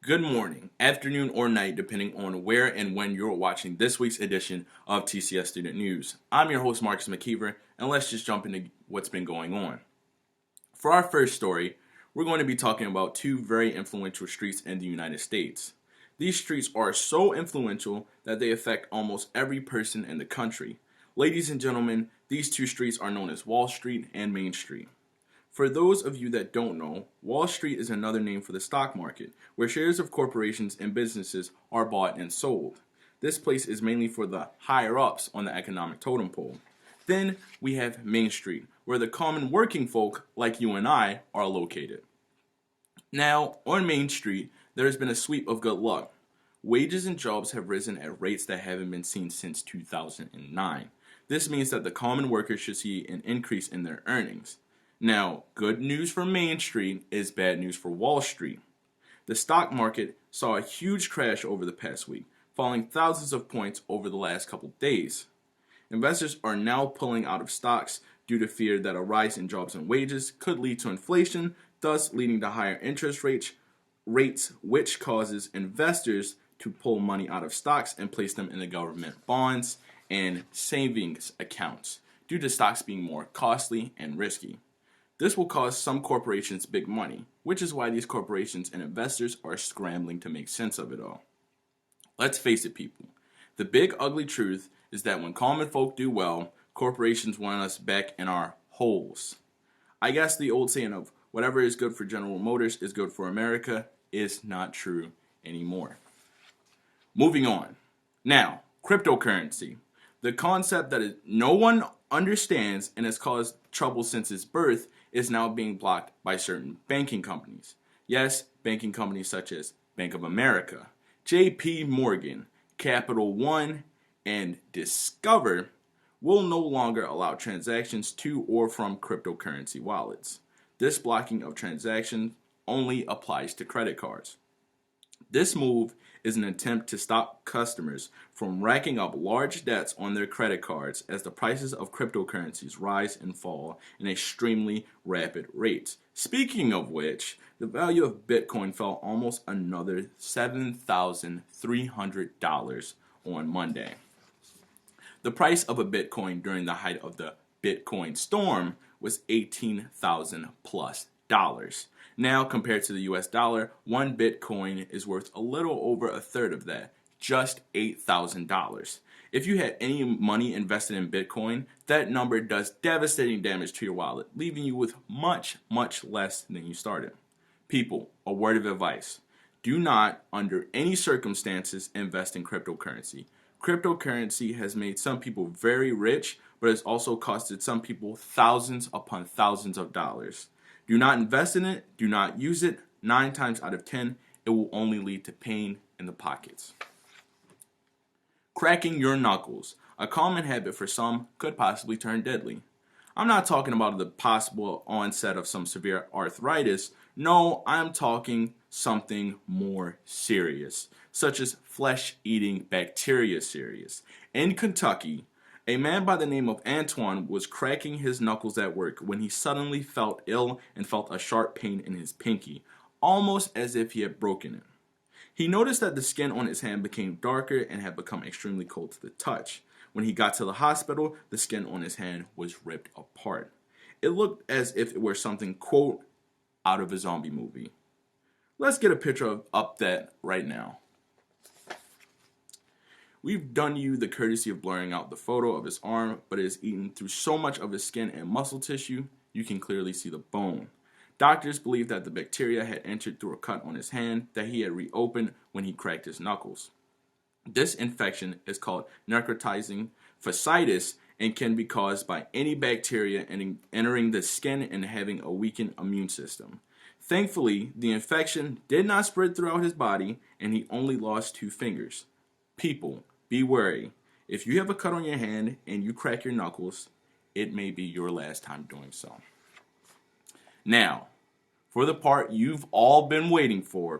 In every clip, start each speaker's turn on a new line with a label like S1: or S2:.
S1: Good morning, afternoon, or night, depending on where and when you're watching this week's edition of TCS Student News. I'm your host, Marcus McKeever, and let's just jump into what's been going on. For our first story, we're going to be talking about two very influential streets in the United States. These streets are so influential that they affect almost every person in the country. Ladies and gentlemen, these two streets are known as Wall Street and Main Street. For those of you that don't know, Wall Street is another name for the stock market, where shares of corporations and businesses are bought and sold. This place is mainly for the higher-ups on the economic totem pole. Then we have Main Street, where the common working folk, like you and I, are located. Now, on Main Street, there has been a sweep of good luck. Wages and jobs have risen at rates that haven't been seen since 2009. This means that the common workers should see an increase in their earnings. Now, good news for Main Street is bad news for Wall Street. The stock market saw a huge crash over the past week, falling thousands of points over the last couple days. Investors are now pulling out of stocks due to fear that a rise in jobs and wages could lead to inflation, thus leading to higher interest rates, which causes investors to pull money out of stocks and place them in the government bonds and savings accounts, due to stocks being more costly and risky. This will cost some corporations big money, which is why these corporations and investors are scrambling to make sense of it all. Let's face it, people. The big ugly truth is that when common folk do well, corporations want us back in our holes. I guess the old saying of whatever is good for General Motors is good for America is not true anymore. Moving on. Now, cryptocurrency. The concept that no one understands and has caused trouble since its birth is now being blocked by certain banking companies. Yes, banking companies such as Bank of America, J.P. Morgan, Capital One, and Discover will no longer allow transactions to or from cryptocurrency wallets. This blocking of transactions only applies to credit cards. This move is an attempt to stop customers from racking up large debts on their credit cards as the prices of cryptocurrencies rise and fall in extremely rapid rates. Speaking of which, the value of Bitcoin fell almost another $7,300 on Monday. The price of a Bitcoin during the height of the Bitcoin storm was $18,000 plus. Now, compared to the US dollar, one Bitcoin is worth a little over a third of that, just $8,000. If you had any money invested in Bitcoin, that number does devastating damage to your wallet, leaving you with much, much less than you started. People, a word of advice. Do not, under any circumstances, invest in cryptocurrency. Cryptocurrency has made some people very rich, but has also costed some people thousands upon thousands of dollars. Do not invest in it. Do not use it. 9 times out of 10, it will only lead to pain in the pockets. Cracking your knuckles, a common habit for some, could possibly turn deadly. I'm not talking about the possible onset of some severe arthritis. No, I'm talking something more serious, such as flesh-eating bacteria serious. In Kentucky, a man by the name of Antoine was cracking his knuckles at work when he suddenly felt ill and felt a sharp pain in his pinky, almost as if he had broken it. He noticed that the skin on his hand became darker and had become extremely cold to the touch. When he got to the hospital, the skin on his hand was ripped apart. It looked as if it were something, quote, out of a zombie movie. Let's get a picture up that right now. We've done you the courtesy of blurring out the photo of his arm, but it is eaten through so much of his skin and muscle tissue, you can clearly see the bone. Doctors believe that the bacteria had entered through a cut on his hand that he had reopened when he cracked his knuckles. This infection is called necrotizing fasciitis and can be caused by any bacteria entering the skin and having a weakened immune system. Thankfully, the infection did not spread throughout his body, and he only lost 2 fingers. People, be wary. If you have a cut on your hand and you crack your knuckles, it may be your last time doing so. Now, for the part you've all been waiting for,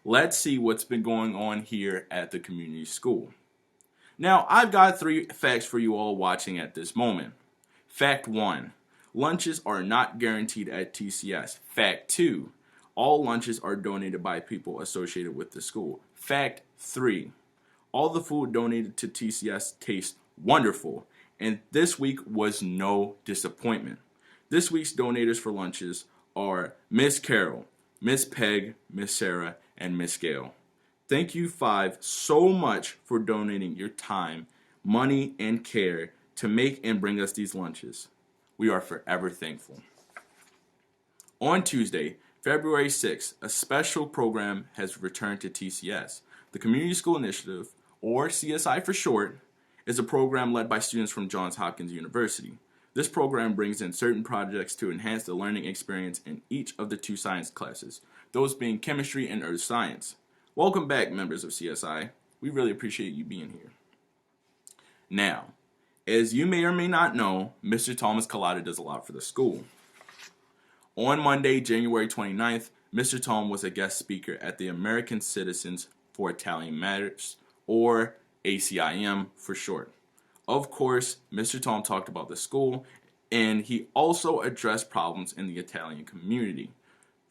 S1: let's see what's been going on here at the community school. Now, I've got 3 facts for you all watching at this moment. Fact 1, lunches are not guaranteed at TCS. Fact 2, All lunches are donated by people associated with the school. Fact 3. All the food donated to TCS tastes wonderful, and this week was no disappointment. This week's donators for lunches are Miss Carol, Miss Peg, Miss Sarah, and Miss Gail. Thank you 5 so much for donating your time, money, and care to make and bring us these lunches. We are forever thankful. On Tuesday, February 6th, a special program has returned to TCS. The Community School Initiative, or CSI for short, is a program led by students from Johns Hopkins University. This program brings in certain projects to enhance the learning experience in each of the 2 science classes, those being chemistry and earth science. Welcome back, members of CSI. We really appreciate you being here. Now, as you may or may not know, Mr. Thomas Collada does a lot for the school. On Monday, January 29th, Mr. Tom was a guest speaker at the American Citizens for Italian Matters, or ACIM for short. Of course, Mr. Tom talked about the school, and he also addressed problems in the Italian community.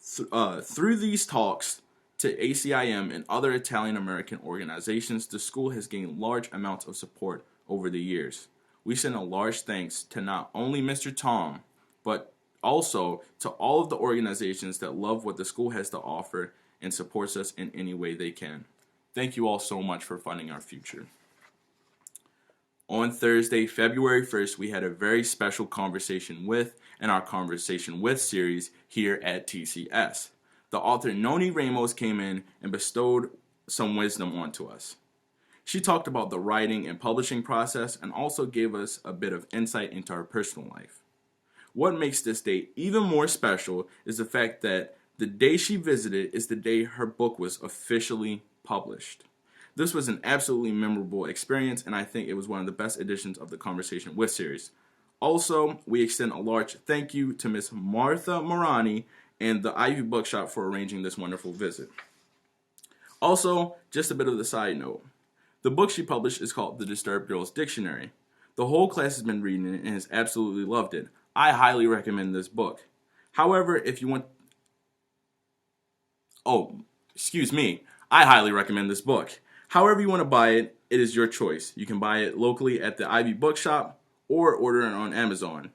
S1: Through these talks to ACIM and other Italian American organizations, the school has gained large amounts of support over the years. We send a large thanks to not only Mr. Tom, but also to all of the organizations that love what the school has to offer and supports us in any way they can. Thank you all so much for funding our future. On Thursday, February 1st, we had a very special conversation with in our Conversation With series here at TCS. The author Nori Ramos came in and bestowed some wisdom onto us. She talked about the writing and publishing process and also gave us a bit of insight into her personal life. What makes this day even more special is the fact that the day she visited is the day her book was officially published. This was an absolutely memorable experience, and I think it was one of the best editions of the Conversation With series. Also, we extend a large thank you to Miss Martha Morani and the Ivy Bookshop for arranging this wonderful visit. Also, just a bit of the side note. The book she published is called The Disturbed Girls Dictionary. The whole class has been reading it and has absolutely loved it. I highly recommend this book. However, if you want... I highly recommend this book. However you want to buy it, it is your choice. You can buy it locally at the Ivy Bookshop or order it on Amazon.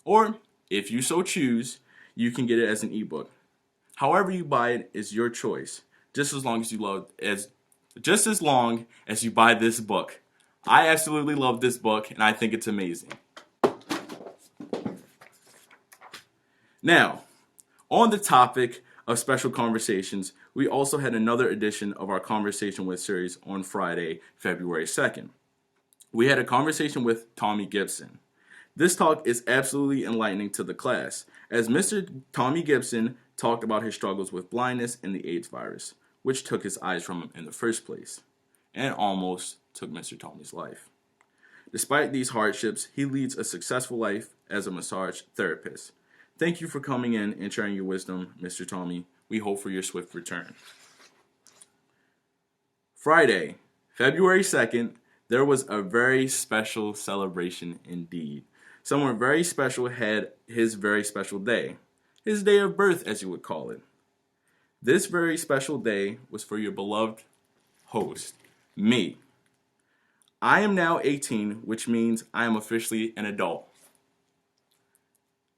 S1: Or, if you so choose, you can get it as an ebook. However you buy it is your choice. Just as long as you buy this book. I absolutely love this book, and I think it's amazing. Now, on the topic of special conversations, we also had another edition of our Conversation With series on Friday, February 2nd. We had a conversation with Tommy Gibson. This talk is absolutely enlightening to the class, as Mr. Tommy Gibson talked about his struggles with blindness and the AIDS virus, which took his eyes from him in the first place, and almost took Mr. Tommy's life. Despite these hardships, he leads a successful life as a massage therapist. Thank you for coming in and sharing your wisdom, Mr. Tommy. We hope for your swift return. Friday, February 2nd, there was a very special celebration indeed. Someone very special had his very special day. His day of birth, as you would call it. This very special day was for your beloved host, me. I am now 18, which means I am officially an adult.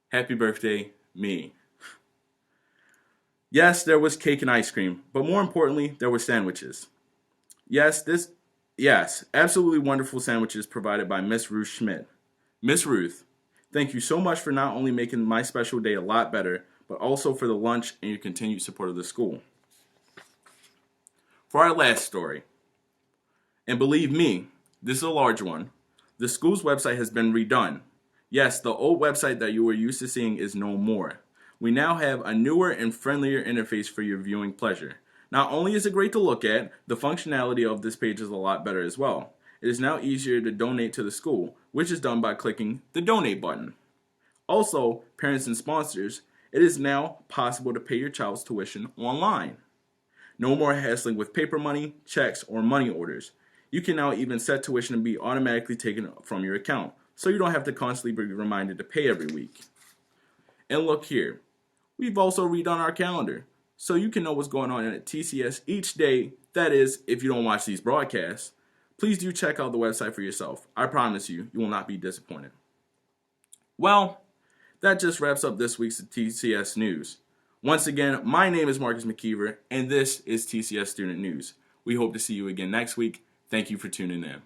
S1: Happy birthday, me. Yes, there was cake and ice cream, but more importantly, there were sandwiches. Yes, absolutely wonderful sandwiches provided by Miss Ruth Schmidt. Miss Ruth, thank you so much for not only making my special day a lot better, but also for the lunch and your continued support of the school. For our last story, and believe me, this is a large one, the school's website has been redone. Yes, the old website that you were used to seeing is no more. We now have a newer and friendlier interface for your viewing pleasure. Not only is it great to look at, the functionality of this page is a lot better as well. It is now easier to donate to the school, which is done by clicking the donate button. Also, parents and sponsors, it is now possible to pay your child's tuition online. No more hassling with paper money, checks, or money orders. You can now even set tuition to be automatically taken from your account, so you don't have to constantly be reminded to pay every week. And look here, we've also redone our calendar. so you can know what's going on at TCS each day. That is, if you don't watch these broadcasts, please do check out the website for yourself. I promise you, you will not be disappointed. Well, that just wraps up this week's TCS News. Once again, my name is Marcus McKeever, and this is TCS Student News. We hope to see you again next week. Thank you for tuning in.